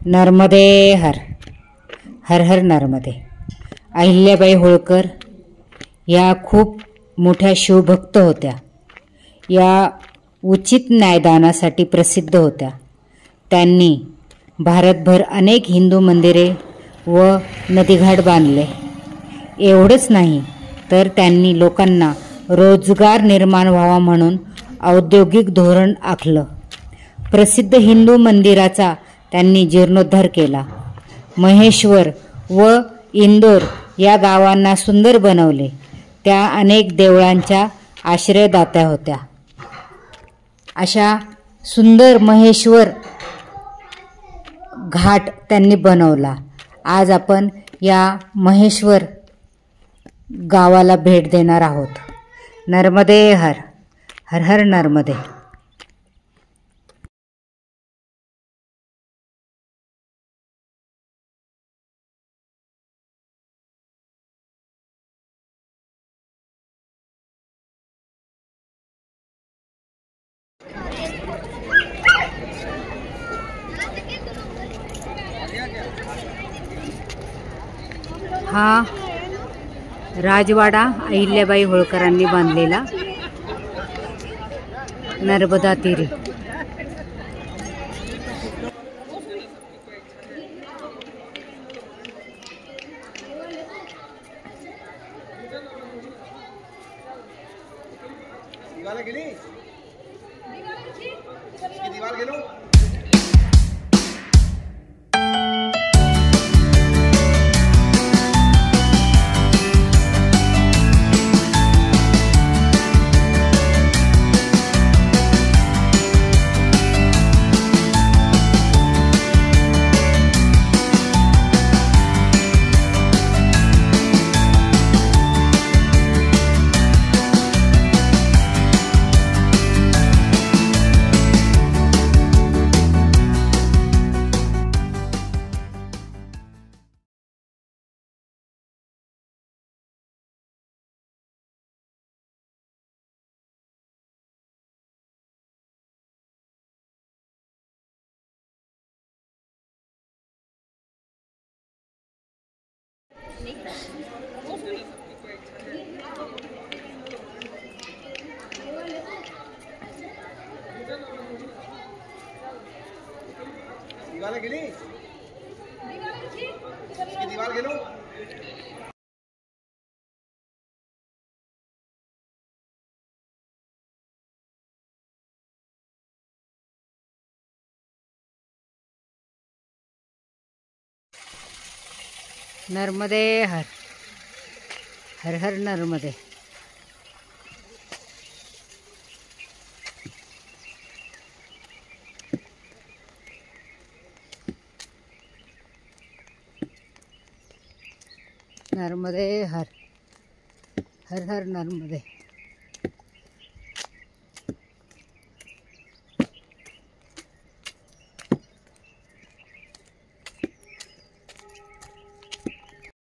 नर्मदे हर. हर हर नर्मदे. अहिल्याबाई होळकर या खूप मोठ्या शिवभक्त होत्या. या उचित न्यायदानासाठी प्रसिद्ध होत्या. त्यांनी भारतभर अनेक हिंदू मंदिरे व नदीघाट बांधले. एवढंच नाही तर त्यांनी लोकांना रोजगार निर्माण व्हावा म्हणून औद्योगिक धोरण आखलं. प्रसिद्ध हिंदू मंदिराचा त्यांनी जीर्णोद्धार केला. महेश्वर व इंदोर या गावांना सुंदर बनवले. त्या अनेक देवळांच्या आश्रयदात्या होत्या. अशा सुंदर महेश्वर घाट त्यांनी बनवला. आज आपण या महेश्वर गावाला भेट देणार आहोत. नर्मदे हर. हर हर नर्मदे. हा राजवाडा अहिल्याबाई होळकरांनी बांधलेला नर्मदा तीरी. नर्मदे हर. हर हर नर्मदे. नर्मदे हर. हर हर नर्मदे.